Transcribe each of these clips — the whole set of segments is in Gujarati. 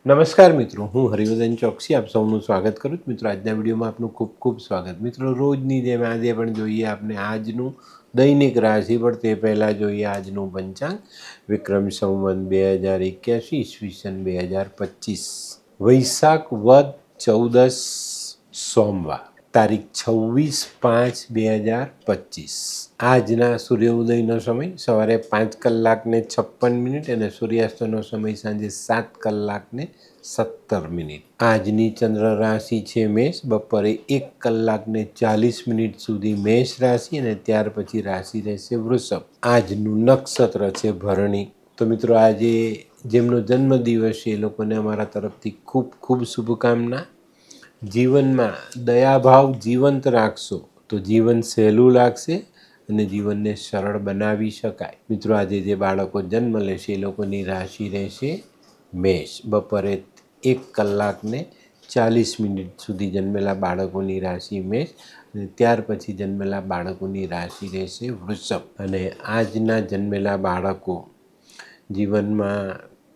નમસ્કાર મિત્રો, હું હરિવર્ધન ચોકસી આપ સૌનું સ્વાગત કરું છું. મિત્રો, આજના વિડીયોમાં આપનું ખૂબ ખૂબ સ્વાગત. મિત્રો, રોજની જેમ આજે પણ જોઈએ આપણે આજનું દૈનિક રાશિફળ. તે પહેલાં જોઈએ આજનું પંચાંગ. વિક્રમ સંવત 2081 ઈસવીસન 2025 વૈશાખ વદ 14 સોમવાર, તારીખ 26/5/2025. આજના સૂર્યોદયનો સમય સવારે 5:56 અને સૂર્યાસ્તનો સમય સાંજે 7:17. આજની ચંદ્ર રાશિ છે મેષ. બપોરે 1:40 સુધી મેષ રાશિ અને ત્યાર પછી રાશિ રહેશે વૃષભ. આજનું નક્ષત્ર છે ભરણી. તો મિત્રો, આજે જેમનો જન્મદિવસ છે એ લોકોને અમારા તરફથી ખૂબ ખૂબ શુભકામના. જીવનમાં દયાભાવ જીવંત રાખશો તો જીવન સહેલું લાગશે અને જીવનને સરળ બનાવી શકાય. મિત્રો, આજે જે બાળકો જન્મ લેશે એ લોકોની રાશિ રહેશે મેષ. બપોરે 1:40 સુધી જન્મેલા બાળકોની રાશિ મેષ અને ત્યાર પછી જન્મેલા બાળકોની રાશિ રહેશે વૃષભ. અને આજના જન્મેલા બાળકો જીવનમાં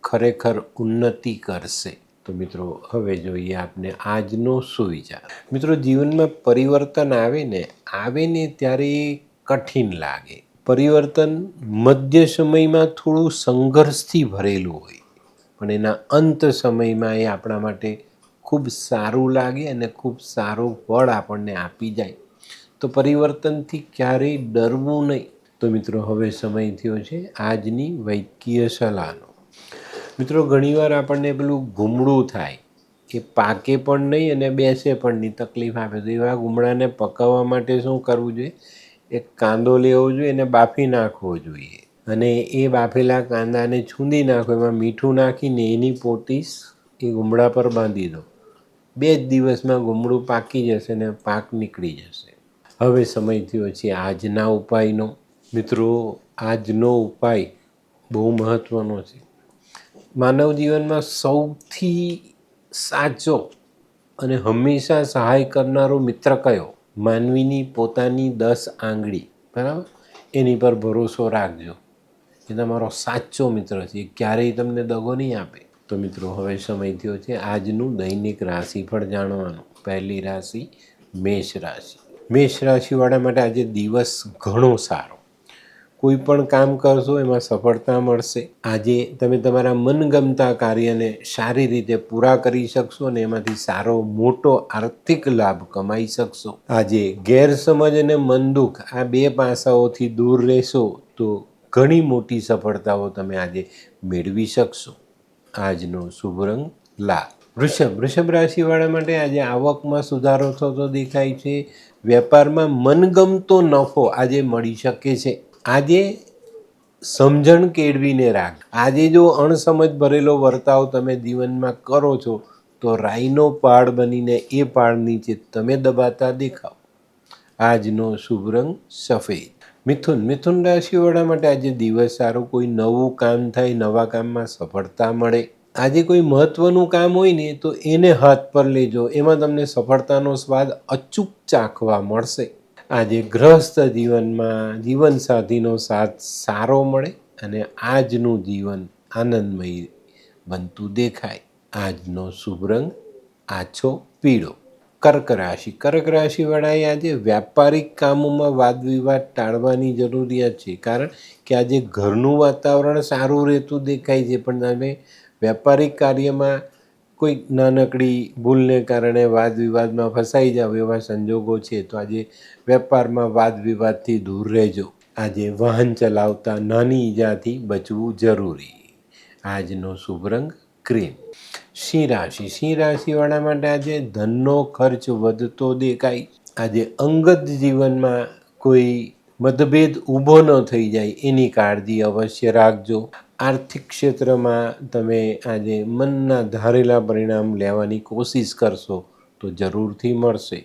ખરેખર ઉન્નતિ કરશે. તો મિત્રો, હવે જોઈએ આપણે આજનો સુવિચાર. મિત્રો, જીવનમાં પરિવર્તન આવે ને ત્યારે કઠિન લાગે. પરિવર્તન મધ્ય સમયમાં થોડું સંઘર્ષથી ભરેલું હોય, પણ એના અંત સમયમાં એ આપણા માટે ખૂબ સારું લાગે અને ખૂબ સારું ફળ આપણને આપી જાય. તો પરિવર્તનથી ક્યારેય ડરવું નહીં. તો મિત્રો, હવે સમય થયો છે આજની વૈદ્યકીય સલાહનો. મિત્રો, ઘણીવાર આપણને પેલું ગુમડું થાય, એ પાકે પણ નહીં અને બેસે પણ નહીં, તકલીફ આપે. તો એવા ગુમડાને પકાવવા માટે શું કરવું જોઈએ? એક કાંદો લેવો જોઈએ અને બાફી નાખવો જોઈએ. અને એ બાફેલા કાંદાને છૂંદી નાખો, એમાં મીઠું નાખીને એની પોટીસ એ ગુમડા પર બાંધી દો. 2 જ દિવસમાં ગુમડું પાકી જશે અને પાક નીકળી જશે. હવે સમય થયો છે આજના ઉપાયનો. મિત્રો, આજનો ઉપાય બહુ મહત્ત્વનો છે. માનવ જીવનમાં સૌથી સાચો અને હંમેશા સહાય કરનારો મિત્ર કયો? માનવીની પોતાની 10 આંગળી, બરાબર? એની પર ભરોસો રાખજો. એ તમારો સાચો મિત્ર છે, ક્યારેય તમને દગો નહીં આપે. તો મિત્રો, હવે સમય થયો છે આજનું દૈનિક રાશિફળ જાણવાનું. પહેલી રાશિ મેષ રાશિ. મેષ રાશિવાળા માટે આજે દિવસ ઘણો સારો. કોઈ પણ કામ કરશો એમાં સફળતા મળશે. આજે તમે તમારા મનગમતા કાર્યને સારી રીતે પૂરા કરી શકશો અને એમાંથી સારો મોટો આર્થિક લાભ કમાઈ શકશો. આજે ગેરસમજ અને મનદુખ આ 2 પાસાઓથી દૂર રહેશો તો ઘણી મોટી સફળતાઓ તમે આજે મેળવી શકશો. આજનો શુભ રંગ લાલ. વૃષભ રાશિવાળા માટે આજે આવકમાં સુધારો થતો દેખાય છે. વેપારમાં મનગમતો નફો આજે મળી શકે છે. આજે સમજણ કેળવીને રાખ. આજે જો અણસમજ ભરેલો વર્તાવ તમે જીવનમાં કરો છો તો રાઈનો પાડ બનીને એ પાડ નીચે તમે દબાતા દેખાવ. આજનો શુભ રંગ સફેદ. મિથુન રાશિવાળા માટે આજે દિવસ સારો. કોઈ નવું કામ થાય, નવા કામમાં સફળતા મળે. આજે કોઈ મહત્વનું કામ હોય ને તો એને હાથ પર લેજો, એમાં તમને સફળતાનો સ્વાદ અચૂક ચાખવા મળશે. આજે ગૃહસ્થ જીવનમાં જીવનસાથીનો સાથ સારો મળે અને આજનું જીવન આનંદમય બનતું દેખાય. આજનો શુભ રંગ આછો પીળો. કર્ક રાશિવાળાએ આજે વ્યાપારિક કામોમાં વાદ વિવાદ ટાળવાની જરૂરિયાત છે. કારણ કે આજે ઘરનું વાતાવરણ સારું રહેતું દેખાય છે, પણ તમે વ્યાપારિક કાર્યમાં કોઈ નાનકડી ભૂલને કારણે વાદ વિવાદમાં ફસાઈ જાવ એવા સંજોગો છે. તો આજે વેપારમાં વાદ વિવાદથી દૂર રહેજો. આજે વાહન ચલાવતા નાની ઈજાથી બચવું જરૂરી. આજનો શુભ રંગ ક્રીમ. સિંહ રાશિવાળા માટે આજે ધનનો ખર્ચ વધતો દેખાય. આજે અંગત જીવનમાં કોઈ મતભેદ ઊભો ન થઈ જાય એની કાળજી અવશ્ય રાખજો. આર્થિક ક્ષેત્રમાં તમે આજે મનના ધારેલા પરિણામ લેવાની કોશિશ કરશો તો જરૂરથી મળશે.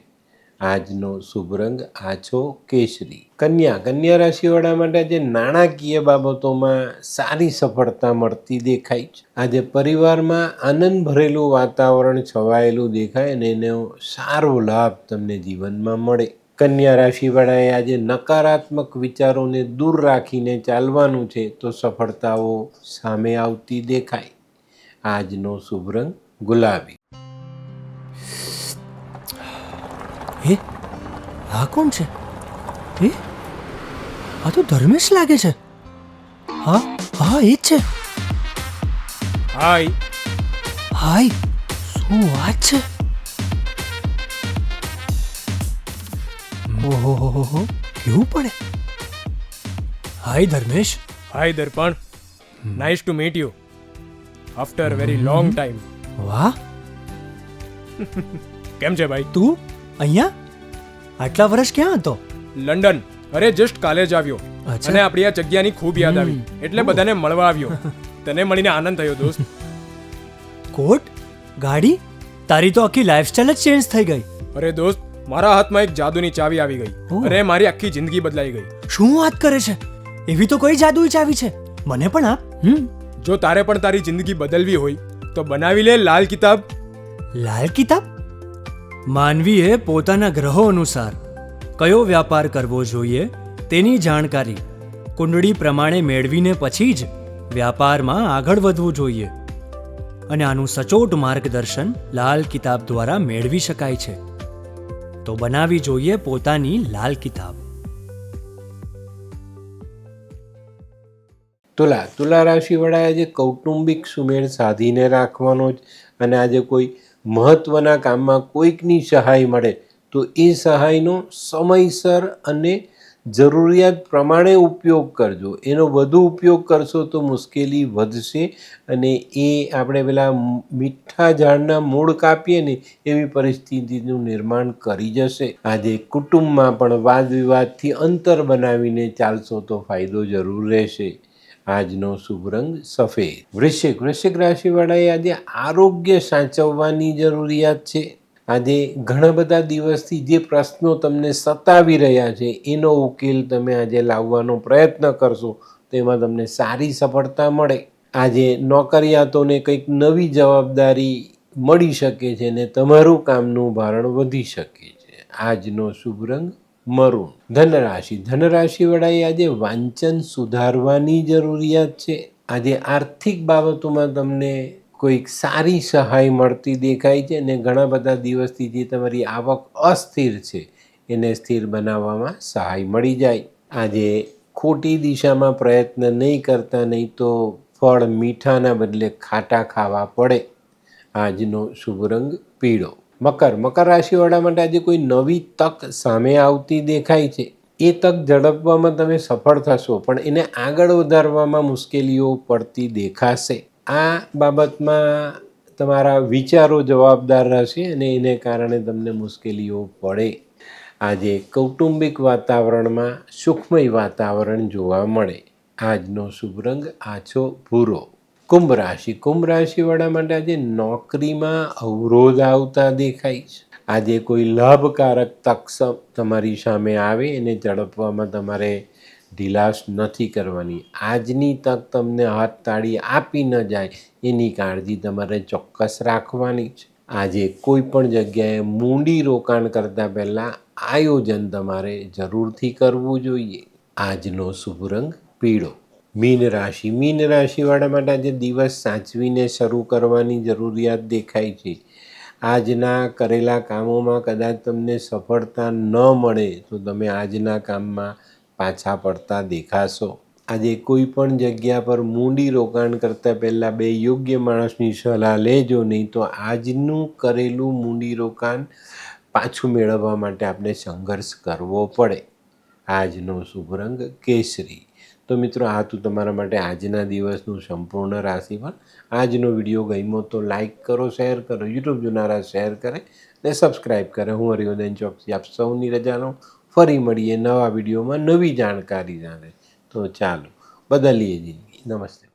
આજનો શુભ રંગ આછો કેસરી. કન્યા રાશિવાળા માટે આજે નાણાકીય બાબતોમાં સારી સફળતા મળતી દેખાય છે. આજે પરિવારમાં આનંદ ભરેલું વાતાવરણ છવાયેલું દેખાય અને એનો સારો લાભ તમને જીવનમાં મળે. કન્યા રાશિવાળાએ આજે નકારાત્મક વિચારોને દૂર રાખીને ચાલવાનું છે તો સફળતાઓ સામે આવતી દેખાય. આજનો શુભ રંગ ગુલાબી. હે, આ કોણ છે? હે, આ તો ધર્મેશ લાગે છે. હા હા, એ જ છે. હાય. હાય, શું વાત છે? ઓહો, કેવું પડે? Hi Dharmesh. Hi Darpan. Nice to meet you after very long time. વાહ, કેમ છે ભાઈ? તું અહીંયા આટલા વર્ષ ક્યાં હતો? લંડન. અરે જસ્ટ કાલે જ આવ્યો અચ્છા. અને આપણી આ જગ્યાની ખૂબ યાદ આવી એટલે બધાને મળવા આવ્યો. તને મળીને આનંદ થયો દોસ્ત. કોટ, ગાડી, તારી તો આખી લાઈફસ્ટાઈલ જ ચેન્જ થઈ ગઈ. અરે દોસ્ત, મારા હાથમાં એક જાદુની ચાવી આવી ગઈ ઓહ. અને મારી આખી જિંદગી બદલાઈ ગઈ. શું વાત કરે છે? એવી તો કોઈ જાદુઈ ચાવી છે, મને પણ આપ. જો તારે પણ તારી જિંદગી બદલવી હોય તો બનાવી લે લાલ કિતાબ. લાલ કિતાબ? માનવીએ પોતાના ગ્રહો અનુસાર કયો વ્યાપાર કરવો જોઈએ તેની જાણકારી કુંડળી પ્રમાણે મેળવીને પછી જ વ્યાપારમાં આગળ વધવું જોઈએ. અને આનું સચોટ માર્ગદર્શન લાલ કિતાબ દ્વારા મેળવી શકાય છે. તો બનાવી જોઈએ પોતાની લાલ કિતાબ. તુલા રાશિવાળાએ આજે કૌટુંબિક સુમેળ સાધીને રાખવાનો જ, અને આજે કોઈ મહત્ત્વના કામમાં કોઈકની સહાય મળે તો એ સહાયનો સમયસર અને જરૂરિયાત પ્રમાણે ઉપયોગ કરજો. એનો વધુ ઉપયોગ કરશો તો મુશ્કેલી વધશે અને એ આપણે પેલા મીઠા ઝાડના મૂળ કાપીએ ને એવી પરિસ્થિતિનું નિર્માણ કરી જશે. આજે કુટુંબમાં પણ વાદ વિવાદથી અંતર બનાવીને ચાલશો તો ફાયદો જરૂર રહેશે. આજનો શુભ રંગ સફેદ. વૃશ્ચિક રાશિવાળાએ આજે આરોગ્ય સાચવવાની જરૂરિયાત છે. આજે ઘણા બધા દિવસથી જે પ્રશ્નો તમને સતાવી રહ્યા છે એનો ઉકેલ તમે આજે લાવવાનો પ્રયત્ન કરશો તો એમાં તમને સારી સફળતા મળે. આજે નોકરિયાતોને કંઈક નવી જવાબદારી મળી શકે છે ને તમારું કામનું ભારણ વધી શકે છે. આજનો શુભ રંગ મરૂન. ધનરાશિવાળાએ આજે વાંચન સુધારવાની જરૂરિયાત છે. આજે આર્થિક બાબતોમાં તમને કોઈક સારી સહાય મળતી દેખાય છે અને ઘણા બધા દિવસથી જે તમારી આવક અસ્થિર છે એને સ્થિર બનાવવામાં સહાય મળી જાય. આજે ખોટી દિશામાં પ્રયત્ન નહીં કરતા, નહીં તો ફળ મીઠાના બદલે ખાટા ખાવા પડે. આજનો શુભ રંગ પીળો. મકર રાશિવાળા માટે આજે કોઈ નવી તક સામે આવતી દેખાય છે. એ તક ઝડપવામાં તમે સફળ થશો પણ એને આગળ વધારવામાં મુશ્કેલીઓ પડતી દેખાશે. આ બાબતમાં તમારા વિચારો જવાબદાર રહેશે અને એને કારણે તમને મુશ્કેલીઓ પડે. આજે કૌટુંબિક વાતાવરણમાં સુખમય વાતાવરણ જોવા મળે. આજનો શુભ રંગ આછો ભૂરો. કુંભ રાશિવાળા માટે આજે નોકરીમાં અવરોધ આવતા દેખાય છે. આજે કોઈ લાભકારક તક તમારી સામે આવે એને ઝડપવામાં તમારે ઢીલાશ નથી કરવાની. આજની તક તમને હાથ તાળી આપી ન જાય એની કાળજી તમારે ચોક્કસ રાખવાની છે. આજે કોઈ પણ જગ્યાએ મૂડી રોકાણ કરતાં પહેલાં આયોજન તમારે જરૂરથી કરવું જોઈએ. આજનો શુભ રંગ પીળો. મીન રાશિવાળા માટે આજે દિવસ સાચવીને શરૂ કરવાની જરૂરિયાત દેખાય છે. આજના કરેલા કામોમાં કદાચ તમને સફળતા ન મળે તો તમે આજના કામમાં પાછા પડતા દેખાશો. આજે કોઈ પણ જગ્યા પર મૂડી રોકાણ કરતાં પહેલાં બે યોગ્ય માણસની સલાહ લેજો, નહીં તો આજનું કરેલું મૂડી રોકાણ પાછું મેળવવા માટે આપણે સંઘર્ષ કરવો પડે. આજનો શુભ રંગ કેસરી. તો મિત્રો, આ હતું તમારા માટે આજના દિવસનું સંપૂર્ણ રાશિફળ. આજનો વિડીયો ગમ્યો તો લાઈક કરો, શેર કરો, યુટ્યુબ જોનારા શેર કરે ને સબસ્ક્રાઈબ કરે. હું હરિવર્ધન ચોકસી આપ સૌની રજા લઉં. ફરી મળીએ નવા વિડીયોમાં નવી જાણકારી સાથે. તો ચાલો, બદલીએ જિંદગી. નમસ્તે.